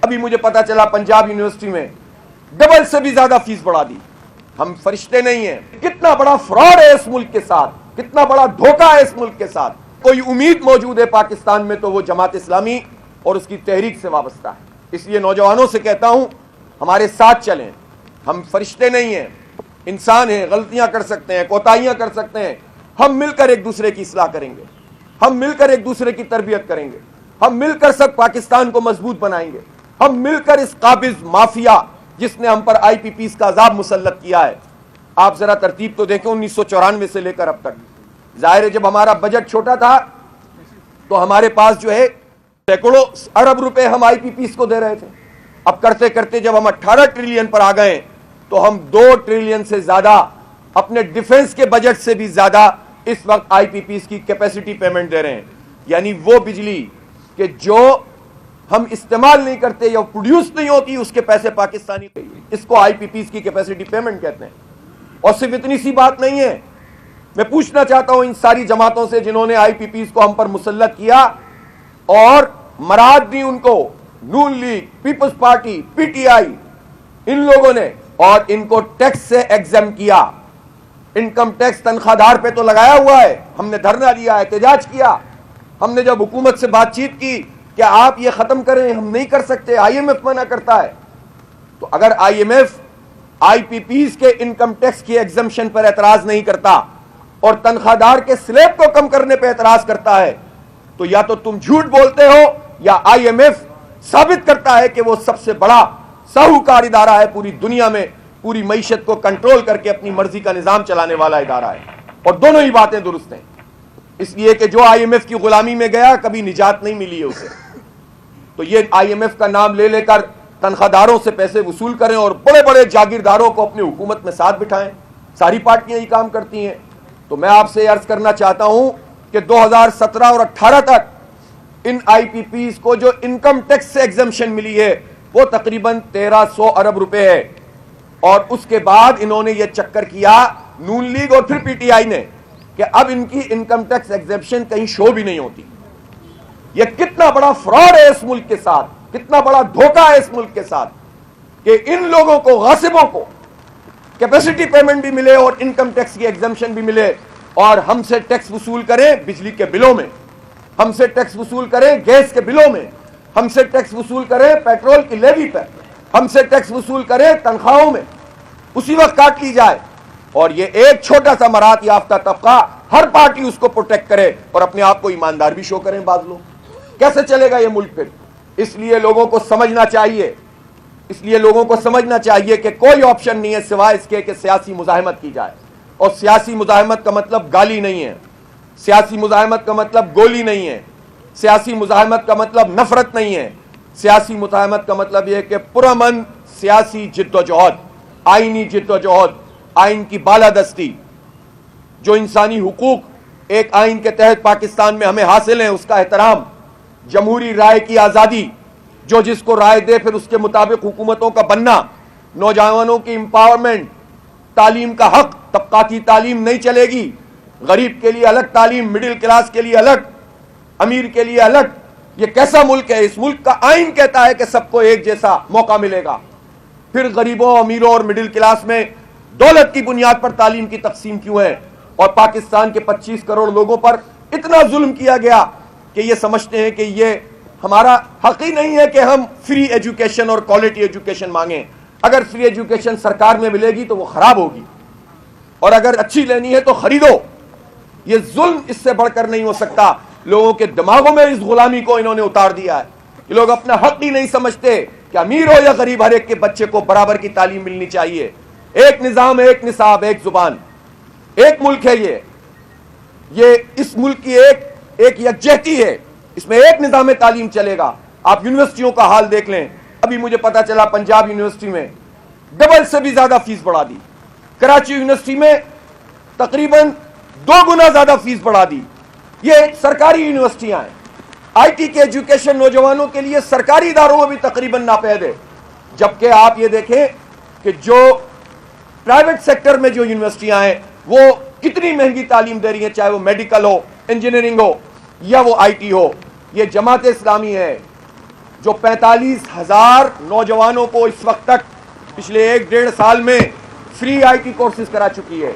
ابھی مجھے پتا چلا پنجاب یونیورسٹی میں ڈبل سے بھی زیادہ فیس بڑھا دی. ہم فرشتے نہیں ہیں. کتنا بڑا فراڈ ہے اس ملک کے ساتھ, کتنا بڑا دھوکہ ہے اس ملک کے ساتھ. کوئی امید موجود ہے پاکستان میں تو وہ جماعت اسلامی اور اس کی تحریک سے وابستہ ہے. اس لیے نوجوانوں سے کہتا ہوں ہمارے ساتھ چلیں. ہم فرشتے نہیں ہیں, انسان ہیں, غلطیاں کر سکتے ہیں, کوتاہیاں کر سکتے ہیں. ہم مل کر ایک دوسرے کی اصلاح کریں گے, ہم مل کر ایک دوسرے کی تربیت کریں گے, ہم مل کر سب پاکستان کو مضبوط بنائیں گے. ہم مل کر اس قابض مافیا جس نے ہم پر آئی پی پیز کا عذاب مسلط کیا ہے. آپ ذرا ترتیب تو دیکھیں 1994 سے لے کر اب تک. ظاہر ہے جب ہمارا بجٹ چھوٹا تھا تو ہمارے پاس جو ہے سینکڑوں ارب روپے ہم آئی پی پیز کو دے رہے تھے. اب کرتے کرتے جب ہم 18 ٹریلین پر آ گئے تو ہم 2 ٹریلین سے زیادہ اپنے ڈیفنس کے بجٹ سے بھی زیادہ اس وقت آئی پی پیز کی کیپیسٹی پیمنٹ دے رہے ہیں. یعنی وہ بجلی کہ جو ہم استعمال نہیں کرتے یا پروڈیوس نہیں ہوتی اس کے پیسے پاکستانی, اس کو آئی پی پیز کی کیپیسٹی پیمنٹ کہتے ہیں. اور صرف اتنی سی بات نہیں ہے, میں پوچھنا چاہتا ہوں ان ساری جماعتوں سے جنہوں نے آئی پی پیز کو ہم پر مسلط کیا اور مراد دی ان کو, Noon League, peoples party, P T I, ان لوگوں نے, اور ان کو ٹیکس سے ایگزم کیا. انکم ٹیکس تنخواہ دار پہ تو لگایا ہوا ہے. ہم نے دھرنا دیا, احتجاج کیا. ہم نے جب حکومت سے بات چیت کی کہ آپ یہ ختم کریں, ہم نہیں کر سکتے, آئی ایم ایف منع کرتا ہے. تو اگر I M F I P Ps کے انکم ٹیکس کی ایگزمشن پر اعتراض نہیں کرتا اور تنخواہ دار کے سلیب کو کم کرنے پہ اعتراض کرتا ہے تو یا تو تم جھوٹ بولتے ہو یا آئی ایم ایف ثابت کرتا ہے کہ وہ سب سے بڑا ساہوکار ادارہ ہے پوری دنیا میں, پوری معیشت کو کنٹرول کر کے اپنی مرضی کا نظام چلانے والا ادارہ ہے. اور دونوں ہی باتیں درست ہیں. اس لیے کہ جو آئی ایم ایف کی غلامی میں گیا کبھی نجات نہیں ملی ہے اسے. تو یہ آئی ایم ایف کا نام لے لے کر تنخواہ داروں سے پیسے وصول کریں اور بڑے بڑے جاگیرداروں کو اپنی حکومت میں ساتھ بٹھائیں. ساری پارٹیاں یہ کام کرتی ہیں. تو میں آپ سے عرض کرنا چاہتا ہوں کہ 2017 اور 18 تک ان آئی پی پیز کو جو انکم ٹیکس سے ایگزمشن ملی ہے وہ تقریباً 1300 ارب روپے ہے. اور اس کے بعد انہوں نے یہ چکر کیا نون لیگ اور پھر پی ٹی آئی نے کہ اب ان کی انکم ٹیکس ایگزمشن کہیں شو بھی نہیں ہوتی. یہ کتنا بڑا فراڈ ہے اس ملک کے ساتھ, کتنا بڑا دھوکہ ہے اس ملک کے ساتھ کہ ان لوگوں کو, غاصبوں کو کیپیسٹی پیمنٹ بھی ملے اور انکم ٹیکس کی ایگزمشن بھی ملے اور ہم سے ٹیکس وصول کریں بجلی کے بلوں میں, ہم سے ٹیکس وصول کریں گیس کے بلوں میں, ہم سے ٹیکس وصول کریں پیٹرول کی لیوی پر, ہم سے ٹیکس وصول کریں تنخواہوں میں, اسی وقت کاٹ لی جائے. اور یہ ایک چھوٹا سا مراد یافتہ طبقہ ہر پارٹی اس کو پروٹیکٹ کرے اور اپنے آپ کو ایماندار بھی شو کریں بعض لوگ. کیسے چلے گا یہ ملک پھر؟ اس لیے لوگوں کو سمجھنا چاہیے, اس لیے لوگوں کو سمجھنا چاہیے کہ کوئی آپشن نہیں ہے سوائے اس کے کہ سیاسی مزاحمت کی جائے. اور سیاسی مزاحمت کا مطلب گالی نہیں ہے, سیاسی مزاحمت کا مطلب گولی نہیں ہے, سیاسی مزاحمت کا مطلب نفرت نہیں ہے. سیاسی مزاحمت کا مطلب یہ ہے کہ پرامن سیاسی جد و جہد, آئینی جد و جہد, آئین کی بالادستی, جو انسانی حقوق ایک آئین کے تحت پاکستان میں ہمیں حاصل ہیں اس کا احترام, جمہوری رائے کی آزادی, جو جس کو رائے دے پھر اس کے مطابق حکومتوں کا بننا, نوجوانوں کی امپاورمنٹ, تعلیم کا حق, طبقاتی تعلیم نہیں چلے گی, غریب کے لیے الگ تعلیم, مڈل کلاس کے لیے الگ, امیر کے لیے الگ. یہ کیسا ملک ہے؟ اس ملک کا آئین کہتا ہے کہ سب کو ایک جیسا موقع ملے گا. پھر غریبوں, امیروں اور مڈل کلاس میں دولت کی بنیاد پر تعلیم کی تقسیم کیوں ہے؟ اور پاکستان کے 25 کروڑ لوگوں پر اتنا ظلم کیا گیا کہ یہ سمجھتے ہیں کہ یہ ہمارا حق ہی نہیں ہے کہ ہم فری ایجوکیشن اور کوالٹی ایجوکیشن مانگیں. اگر فری ایجوکیشن سرکار میں ملے گی تو وہ خراب ہوگی, اور اگر اچھی لینی ہے تو خریدو. یہ ظلم اس سے بڑھ کر نہیں ہو سکتا. لوگوں کے دماغوں میں اس غلامی کو انہوں نے اتار دیا ہے کہ لوگ اپنا حق ہی نہیں سمجھتے کہ امیر ہو یا غریب ہر ایک کے بچے کو برابر کی تعلیم ملنی چاہیے. ایک نظام, ایک نصاب, ایک زبان, ایک ملک ہے یہ اس ملک کی ایک یکجہتی ہے, اس میں ایک نظام تعلیم چلے گا. آپ یونیورسٹیوں کا حال دیکھ لیں. ابھی مجھے پتا چلا پنجاب یونیورسٹی میں ڈبل سے بھی زیادہ فیس بڑھا دی. کراچی یونیورسٹی میں تقریباً 2 گنا زیادہ فیس بڑھا دی. یہ سرکاری یونیورسٹیاں ہیں. آئی ٹی کے ایجوکیشن نوجوانوں کے لیے سرکاری اداروں میں بھی تقریباً ناپید ہے. جبکہ آپ یہ دیکھیں کہ جو پرائیویٹ سیکٹر میں جو یونیورسٹیاں ہیں وہ کتنی مہنگی تعلیم دے رہی ہیں, چاہے وہ میڈیکل ہو, انجینئرنگ ہو یا وہ آئی ٹی ہو. یہ جماعت اسلامی ہے, جو 45,000 نوجوانوں کو اس وقت تک پچھلے 1-1.5 سال میں فری آئی ٹی کورسز کرا چکی ہے.